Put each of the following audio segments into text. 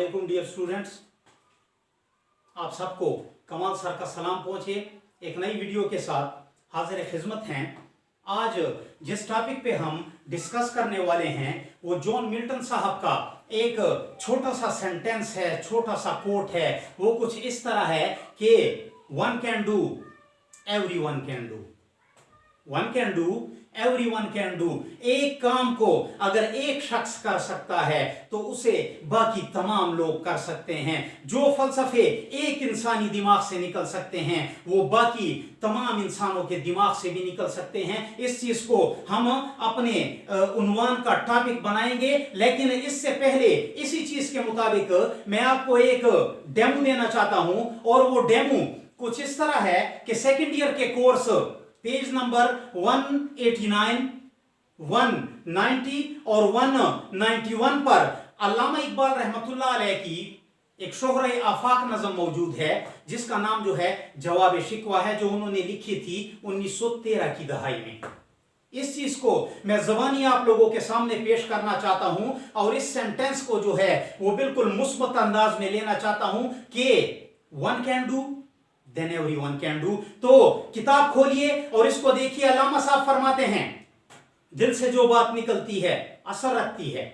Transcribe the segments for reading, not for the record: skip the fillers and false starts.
अस्सलामुअलैकुम dear students, आप सबको कमाल सर का सलाम पहुंचे। एक नई वीडियो के साथ हाजिर खिदमत हैं। आज जिस टॉपिक पे हम डिस्कस करने वाले हैं वो जॉन मिल्टन साहब का एक छोटा सा सेंटेंस है, छोटा सा कोट है। वो कुछ इस तरह है कि one can do everyone can do, one can do everyone can do. एक काम को अगर एक शख्स कर सकता है तो उसे बाकी तमाम लोग कर सकते हैं। जो फलसफे एक इंसानी दिमाग से निकल सकते हैं वो बाकी तमाम इंसानों के दिमाग से भी निकल सकते हैं। इस चीज को हम अपने उन्वान का टॉपिक बनाएंगे, लेकिन इससे पहले इसी चीज के मुताबिक मैं आपको एक डेमो देना चाहता हूं। और वो डेमो कुछ इस तरह है कि सेकेंड ईयर के कोर्स पेज नंबर 189, 190 और 191 पर अल्लामा इकबाल रहमतुल्लाह अलैह की एक शोहरे आफाक नज़म मौजूद है जिसका नाम जो है जवाब शिकवा है, जो उन्होंने लिखी थी 1913 की दहाई में। इस चीज को मैं ज़बानी आप लोगों के सामने पेश करना चाहता हूं और इस सेंटेंस को जो है वो बिल्कुल मुस्बत अंदाज में लेना चाहता हूं कि one can do then everyone can do. तो किताब खोलिए और इसको देखिए। अल्लामा साहब फरमाते हैं, दिल से जो बात निकलती है असर रखती है,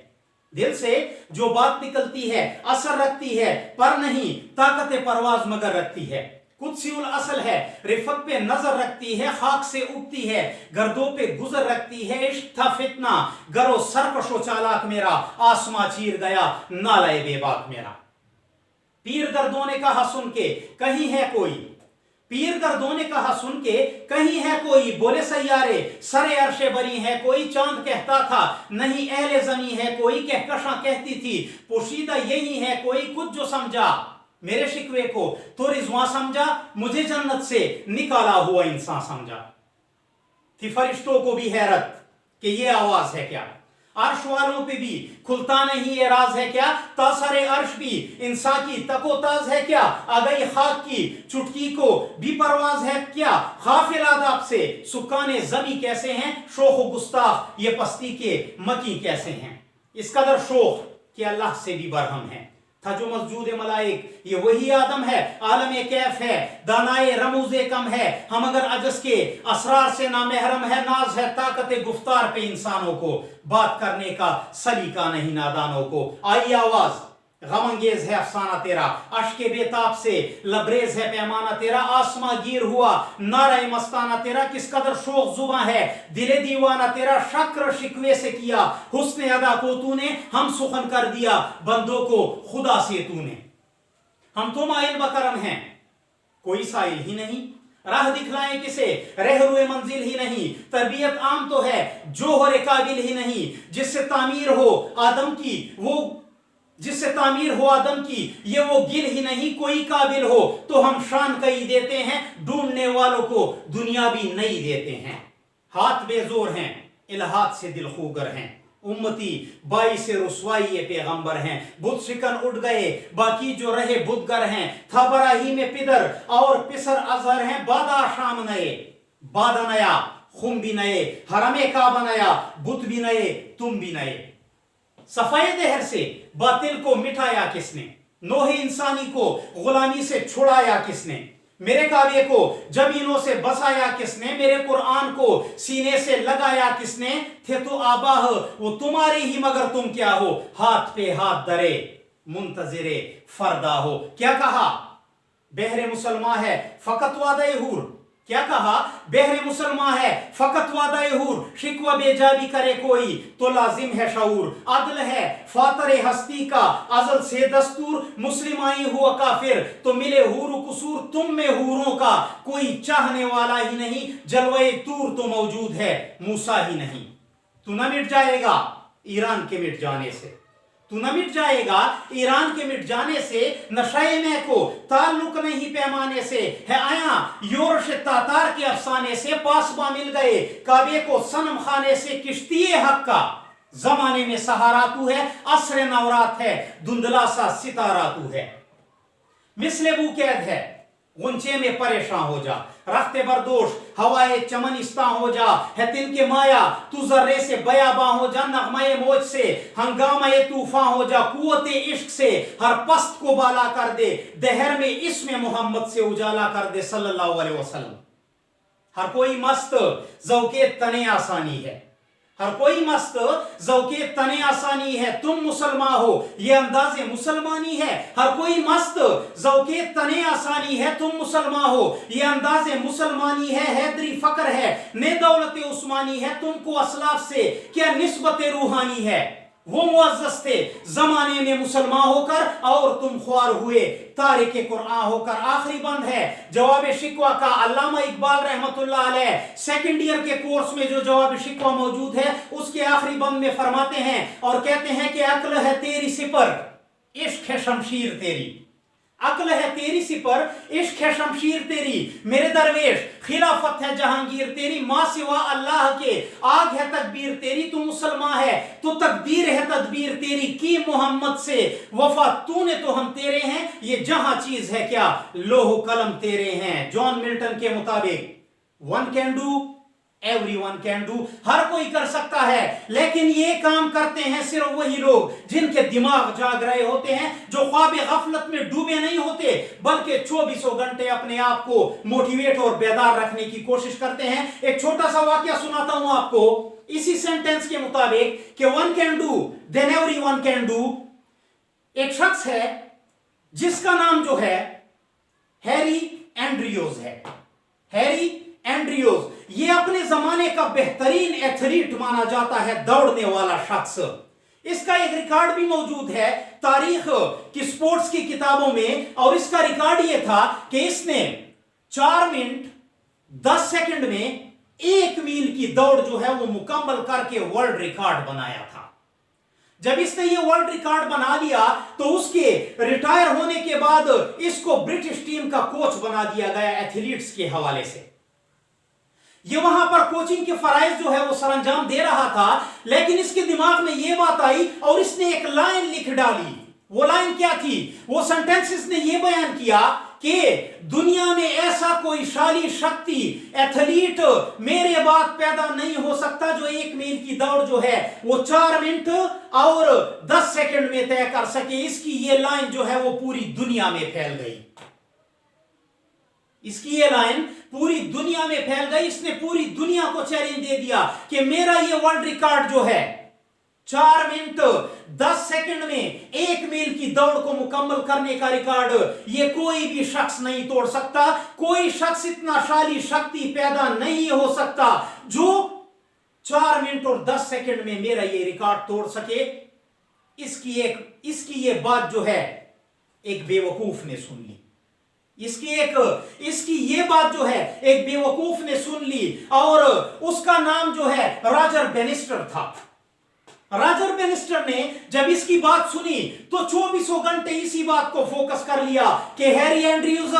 दिल से जो बात निकलती है असर रखती है, पर नहीं ताकत परवाज मगर रखती है। कुदसियुल असल है, रिफत पे नजर रखती है, खाक से उगती है, गर्दों पे गुजर रखती है। इश्क था फितना गरो सरकशो चालाक मेरा, आसमां चीर गया नालाए बेबाक मेरा। पीर दर्दों ने कहा सुन के कहीं है कोई, पीर दर्दों ने कहा सुन के कहीं है कोई, बोले सैयारे सरे अरशे बरी है कोई। चांद कहता था नहीं अहले जमी है कोई, कहकशां कहती थी पोशीदा यही है कोई। कुछ जो समझा मेरे शिकवे को तो रिजवां समझा, मुझे जन्नत से निकाला हुआ इंसान समझा। थी फरिश्तों को भी हैरत कि ये आवाज है क्या, अर्श वालों पे भी खुलता नहीं ये राज है क्या। तासरे अर्श भी इंसान की तकोताज है क्या, आ गई खाक की चुटकी को भी परवाज है क्या। गाफिल आदाब से सुकाने जमी कैसे हैं, शोख गुस्ताख ये पस्ती के मकी कैसे हैं। इस कदर शोख कि अल्लाह से भी बरहम है। था जो मस्जूद मलाइक ये वही आदम है, आलम कैफ है, दानाए रमूजे कम है। हम अगर अजस के असरार से ना महरम है, नाज है ताकत गुफ्तार पे इंसानों को, बात करने का सलीका नहीं नादानों को। आई आवाज गमंगेज है अफसाना तेरा, अश्के बेताब से लबरेज है पैमाना तेरा। आसमां गिर हुआ नारा मस्ताना तेरा, किस कदर शोक जुबां है दिले दीवाना तेरा। शक्र शिकवे से किया हुस्न अदा को तूने, हम सुखन कर दिया बंदों को खुदा से तूने। हम तो माइल बकरम हैं कोई साइल ही नहीं, राह दिखलाएं किसे रहरुए मंजिल ही नहीं। तरबियत आम तो है जोहर काबिल ही नहीं, जिससे तामीर हो आदम की वो, जिससे तामीर हो आदम की ये वो गिल ही नहीं। कोई काबिल हो तो हम शान कई देते हैं, ढूंढने वालों को दुनिया भी नहीं देते हैं। हाथ बेजोर हैं इल्हाद से दिल खूगर हैं, उम्मती बाई से रुसवाई ये पैगंबर हैं। बुत शिकन उड़ गए बाकी जो रहे बुदगर हैं, था बराही में पिदर और पिसर अजहर हैं। बादा शाम नए बादा नया, खुम भी नए, हरमे काबा नया, बुत भी नए तुम भी नए। सफाए देहर से बातिल को मिटाया किसने, नोहे इंसानी को गुलामी से छुड़ाया किसने। मेरे काबे को जमीनों से बसाया किसने, मेरे कुरान को सीने से लगाया किसने। थे तो आबाह वो तुम्हारे ही मगर तुम क्या हो, हाथ पे हाथ धरे मुंतजिरे फरदा हो। क्या कहा बहरे मुसलमान है फकत वादे हूर, क्या कहा बहरे मुसलमान है फकत वादे हूर। शिकवा बेजाबी करे कोई तो लाजिम है शऊर, अदल है फातरे हस्ती का अजल से दस्तूर। मुस्लिमाई हुआ काफिर तो मिले हूर कुसूर, तुम में हूरों का कोई चाहने वाला ही नहीं। जलवे तूर तो मौजूद है मूसा ही नहीं। तू न मिट जाएगा ईरान के मिट जाने से, तू न मिट जाएगा ईरान के मिट जाने से। नशे में को ताल्लुक नहीं पैमाने से, है आया योरश तातार के अफसाने से। पासबा मिल गए काबे को सनम खाने से, किश्तिए हक का जमाने में सहारा तू है। असर नवरात है धुंधला सा सितारा तू है, मिसले बू कैद है गुंचे में परेशान हो जा, रफ्ते बरदोश हवाए चमनिस्ता हो जा, है तिनके माया तू जर्रे से बयाबा हो जा, नगमाए मौज से हंगामाए तूफान हो जा, कुव्वते इश्क से हर पस्त को बाला कर दे, दहर में इसमें मोहम्मद से उजाला कर दे सल्लल्लाहु अलैहि वसल्लम। हर कोई मस्त ज़ौक़े तने आसानी है, हर कोई मस्त ज़ौक़े तने आसानी है, तुम मुसलमान हो ये अंदाज़े मुसलमानी है। हर कोई मस्त ज़ौक़े तने आसानी है, तुम मुसलमान हो ये अंदाज़े मुसलमानी है। हैदरी फ़क्र है ने दौलत उस्मानी है, तुमको असलाफ से क्या निस्बत रूहानी है। वो मुअज़्ज़ज़ थे ज़माने में मुसलमान होकर और तुम ख्वार हुए तारिके कुरान होकर। आखिरी बंद है जवाब शिकवा का, अल्लामा इकबाल रहमतुल्लाह अलैह सेकंड ईयर के कोर्स में जो जवाब शिकवा मौजूद है उसके आखिरी बंद में फरमाते हैं और कहते हैं कि अक्ल है तेरी सिपर, इश्क है शमशीर तेरी। अक्ल है तेरी सिपर, इश्क है शमशीर तेरी, मेरे दरवेश खिलाफत है जहांगीर तेरी, माँ सिवा अल्लाह के आग है तकबीर तेरी। तू मुसलमान है तो तकदीर है तदबीर तेरी, की मोहम्मद से वफा तूने तो हम तेरे हैं, ये जहां चीज है क्या लोह कलम तेरे हैं। जॉन मिल्टन के मुताबिक one can do everyone can do, हर कोई कर सकता है, लेकिन ये काम करते हैं सिर्फ वही लोग जिनके दिमाग जाग रहे होते हैं, जो ख्वाब गफलत में डूबे नहीं होते बल्कि 24 घंटे अपने आप को मोटिवेट और बेदार रखने की कोशिश करते हैं। एक छोटा सा वाकया सुनाता हूं आपको इसी सेंटेंस के मुताबिक कि one can do then everyone can do. एक शख्स है जिसका नाम जो है हैरी एंड्रियोज है। हैरी एंड्रियोज ये अपने जमाने का बेहतरीन एथलीट माना जाता है, दौड़ने वाला शख्स। इसका एक रिकॉर्ड भी मौजूद है तारीख की स्पोर्ट्स की किताबों में, और इसका रिकॉर्ड ये था कि इसने 4 मिनट 10 सेकंड में 1 मील की दौड़ जो है वो मुकम्मल करके वर्ल्ड रिकॉर्ड बनाया था। जब इसने ये वर्ल्ड रिकॉर्ड बना लिया तो उसके रिटायर होने के बाद इसको ब्रिटिश टीम का कोच बना दिया गया एथलीट्स के हवाले से। ये वहां पर कोचिंग के फराइज जो है वो सरंजाम दे रहा था, लेकिन इसके दिमाग में ये बात आई और इसने एक लाइन लिख डाली। वो लाइन क्या थी? वो सेंटेंस इसने ये बयान किया कि दुनिया में ऐसा कोई शाली शक्ति एथलीट मेरे बाद पैदा नहीं हो सकता जो 1 मील की दौड़ जो है वो 4 मिनट और 10 सेकंड में तय कर सके। इसकी ये लाइन जो है वो पूरी दुनिया में फैल गई। इसकी ये लाइन पूरी दुनिया में फैल गई। इसने पूरी दुनिया को चैलेंज दे दिया कि मेरा ये वर्ल्ड रिकॉर्ड जो है 4 मिनट 10 सेकंड में 1 मील की दौड़ को मुकम्मल करने का रिकॉर्ड ये कोई भी शख्स नहीं तोड़ सकता। कोई शख्स इतना शाली शक्ति पैदा नहीं हो सकता जो 4 मिनट और 10 सेकंड में मेरा ये रिकॉर्ड तोड़ सके। इसकी ये बात जो है एक बेवकूफ ने सुन ली। इसकी ये बात जो है एक बेवकूफ ने सुन ली और उसका नाम जो है रॉजर बेनिस्टर था। रॉजर बेनिस्टर ने जब इसकी बात सुनी तो 24 घंटे इसी बात को फोकस कर लिया कि हैरी एंड्रयूज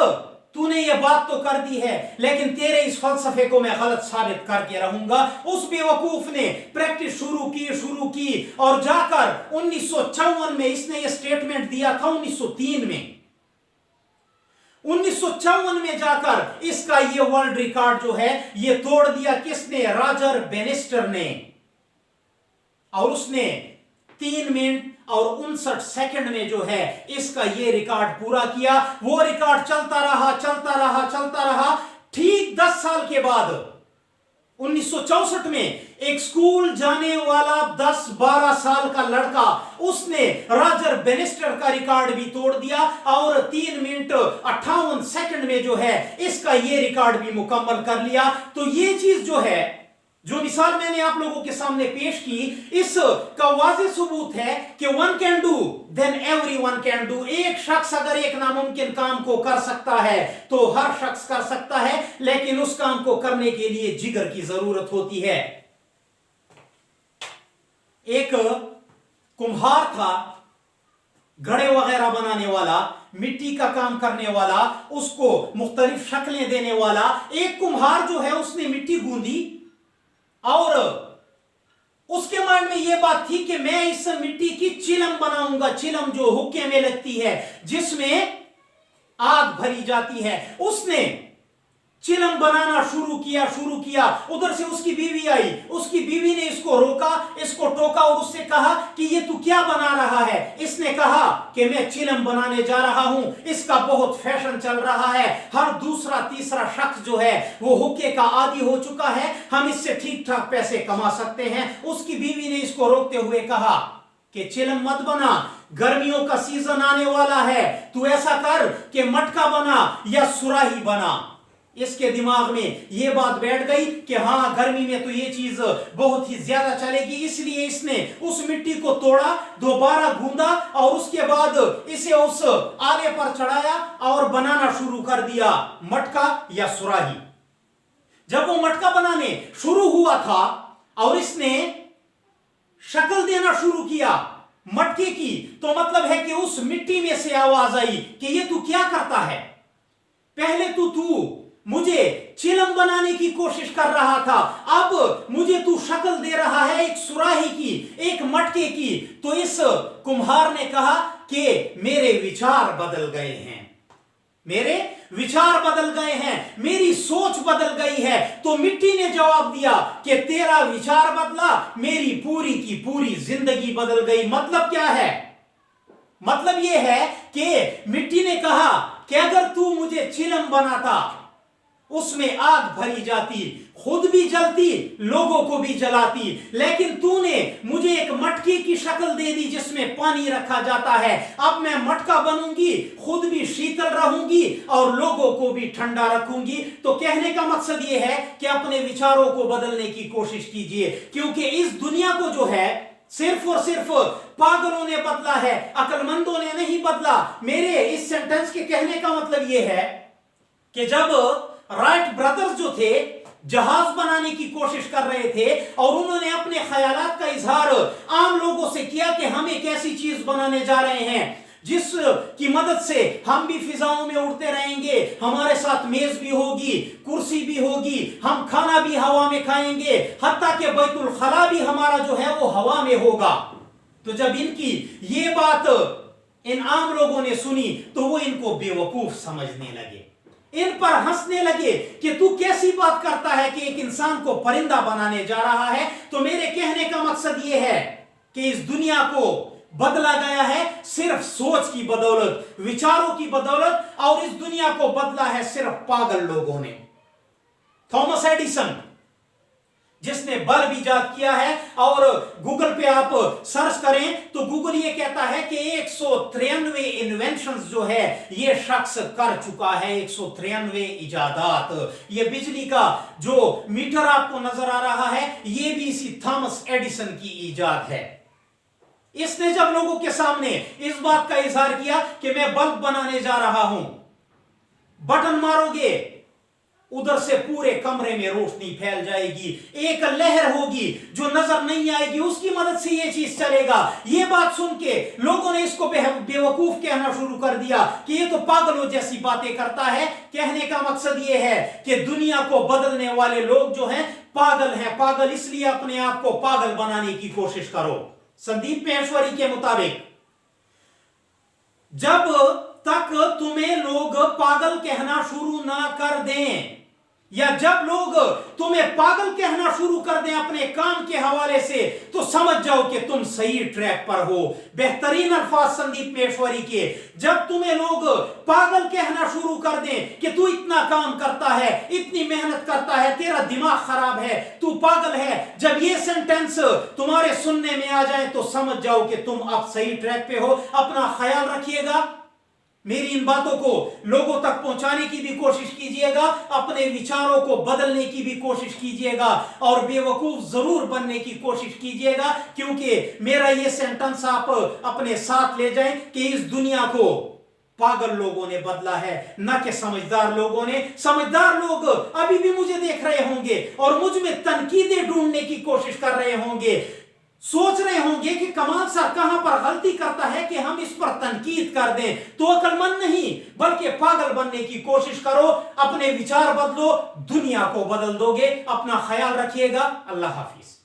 तूने ये बात तो कर दी है, लेकिन तेरे इस फलसफे को मैं गलत साबित करके रहूंगा। उस बेवकूफ ने प्रैक्टिस शुरू की और जाकर 1954 में इसने ये स्टेटमेंट दिया था। 1954 में जाकर इसका ये वर्ल्ड रिकॉर्ड जो है ये तोड़ दिया। किसने? रॉजर बेनिस्टर ने। और उसने 3 मिनट और 59 सेकंड में जो है इसका ये रिकॉर्ड पूरा किया। वो रिकॉर्ड चलता रहा। ठीक 10 साल के बाद 1964 में एक स्कूल जाने वाला 10-12 साल का लड़का उसने रॉजर बेनिस्टर का रिकॉर्ड भी तोड़ दिया और 3 मिनट 58 सेकंड में जो है इसका ये रिकॉर्ड भी मुकम्मल कर लिया। तो ये चीज जो है, जो मिसाल मैंने आप लोगों के सामने पेश की, इस का वाज़ेह सबूत है कि one can do then everyone can do. एक शख्स अगर एक नामुमकिन काम को कर सकता है तो हर शख्स कर सकता है, लेकिन उस काम को करने के लिए जिगर की जरूरत होती है। एक कुम्हार था, घड़े वगैरह बनाने वाला, मिट्टी का काम करने वाला, उसको मुख्तलिफ शक्लें देने वाला। एक कुम्हार जो है उसने मिट्टी गूंदी और उसके मन में यह बात थी कि मैं इस मिट्टी की चिलम बनाऊंगा। चिलम जो हुक्के में लगती है, जिसमें आग भरी जाती है। उसने चिलम बनाना शुरू किया। उधर से उसकी बीवी आई, उसकी बीवी ने इसको रोका, इसको टोका और उससे कहा कि ये तू क्या बना रहा है। इसने कहा कि मैं चिलम बनाने जा रहा हूं, इसका बहुत फैशन चल रहा है, हर दूसरा तीसरा शख्स जो है वो हुक्के का आदी हो चुका है, हम इससे ठीक ठाक पैसे कमा सकते हैं। उसकी बीवी ने इसको रोकते हुए कहा कि चिलम मत बना, गर्मियों का सीजन आने वाला है, तू ऐसा कर कि मटका बना या सुराही बना। इसके दिमाग में यह बात बैठ गई कि हाँ, गर्मी में तो ये चीज बहुत ही ज्यादा चलेगी, इसलिए इसने उस मिट्टी को तोड़ा, दोबारा गूंदा और उसके बाद इसे उस आले पर चढ़ाया और बनाना शुरू कर दिया, मटका या सुराही। जब वो मटका बनाने शुरू हुआ था और इसने शक्ल देना शुरू किया मटके की, तो मतलब है कि उस मिट्टी में से आवाज आई कि ये तू क्या करता है। पहले तू मुझे चिलम बनाने की कोशिश कर रहा था, अब मुझे तू शक्ल दे रहा है एक सुराही की, एक मटके की। तो इस कुम्हार ने कहा कि मेरे विचार बदल गए हैं, मेरे विचार बदल गए हैं, मेरी सोच बदल गई है। तो मिट्टी ने जवाब दिया कि तेरा विचार बदला, मेरी पूरी की पूरी जिंदगी बदल गई। मतलब क्या है? मतलब यह है कि मिट्टी ने कहा कि अगर तू मुझे चिलम बनाता, उसमें आग भरी जाती, खुद भी जलती, लोगों को भी जलाती, लेकिन तूने मुझे एक मटके की शक्ल दे दी जिसमें पानी रखा जाता है। अब मैं मटका बनूंगी, खुद भी शीतल रहूंगी और लोगों को भी ठंडा रखूंगी। तो कहने का मकसद यह है कि अपने विचारों को बदलने की कोशिश कीजिए, क्योंकि इस दुनिया को जो है सिर्फ और सिर्फ पागलों ने बदला है, अक्लमंदों ने नहीं बदला। मेरे इस सेंटेंस के कहने का मतलब यह है कि जब राइट ब्रदर्स जो थे जहाज बनाने की कोशिश कर रहे थे और उन्होंने अपने ख्यालात का इजहार आम लोगों से किया कि हम एक ऐसी चीज बनाने जा रहे हैं जिस की मदद से हम भी फिजाओं में उड़ते रहेंगे, हमारे साथ मेज भी होगी, कुर्सी भी होगी, हम खाना भी हवा में खाएंगे, हत्ता कि बैतुल खला भी हमारा जो है वो हवा में होगा। तो जब इनकी ये बात इन आम लोगों ने सुनी तो वो इनको बेवकूफ समझने लगे, इन पर हंसने लगे कि तू कैसी बात करता है कि एक इंसान को परिंदा बनाने जा रहा है। तो मेरे कहने का मकसद यह है कि इस दुनिया को बदला गया है सिर्फ सोच की बदौलत, विचारों की बदौलत, और इस दुनिया को बदला है सिर्फ पागल लोगों ने। थॉमस एडिसन जिसने बल्ब इजाद किया है, और गूगल पे आप सर्च करें तो गूगल ये कहता है कि 193 इन्वेंशंस जो है ये शख्स कर चुका है, 193 इजादात। ये बिजली का जो मीटर आपको नजर आ रहा है ये भी इसी थॉमस एडिसन की इजाद है। इसने जब लोगों के सामने इस बात का इजहार किया कि मैं बल्ब बनाने जा रहा हूं, बटन मारोगे उधर से पूरे कमरे में रोशनी फैल जाएगी, एक लहर होगी जो नजर नहीं आएगी, उसकी मदद से ये चीज चलेगा। ये बात सुन के लोगों ने इसको बेवकूफ कहना शुरू कर दिया कि ये तो पागलों जैसी बातें करता है। कहने का मकसद ये है कि दुनिया को बदलने वाले लोग जो हैं पागल हैं। पागल इसलिए अपने आप को पागल बनाने की कोशिश करो। संदीप महेश्वरी के मुताबिक जब तक तुम्हें लोग पागल कहना शुरू ना कर दें, या जब लोग तुम्हें पागल कहना शुरू कर दें अपने काम के हवाले से, तो समझ जाओ कि तुम सही ट्रैक पर हो। बेहतरीन अल्फाज संदीप महेश्वरी के, जब तुम्हें लोग पागल कहना शुरू कर दें कि तू इतना काम करता है, इतनी मेहनत करता है, तेरा दिमाग खराब है, तू पागल है, जब ये सेंटेंस तुम्हारे सुनने में आ जाए तो समझ जाओ कि तुम अब सही ट्रैक पे हो। अपना ख्याल रखिएगा, मेरी इन बातों को लोगों तक पहुंचाने की भी कोशिश कीजिएगा, अपने विचारों को बदलने की भी कोशिश कीजिएगा और बेवकूफ जरूर बनने की कोशिश कीजिएगा, क्योंकि मेरा ये सेंटेंस आप अपने साथ ले जाएं कि इस दुनिया को पागल लोगों ने बदला है, न कि समझदार लोगों ने। समझदार लोग अभी भी मुझे देख रहे होंगे और मुझ में तनकीदें ढूंढने की कोशिश कर रहे होंगे, सोच रहे होंगे कि कमाल सर कहां पर गलती करता है कि हम इस पर तनकीद कर दें। तो अक्लमंद नहीं बल्कि पागल बनने की कोशिश करो, अपने विचार बदलो, दुनिया को बदल दोगे। अपना ख्याल रखिएगा। अल्लाह हाफिज।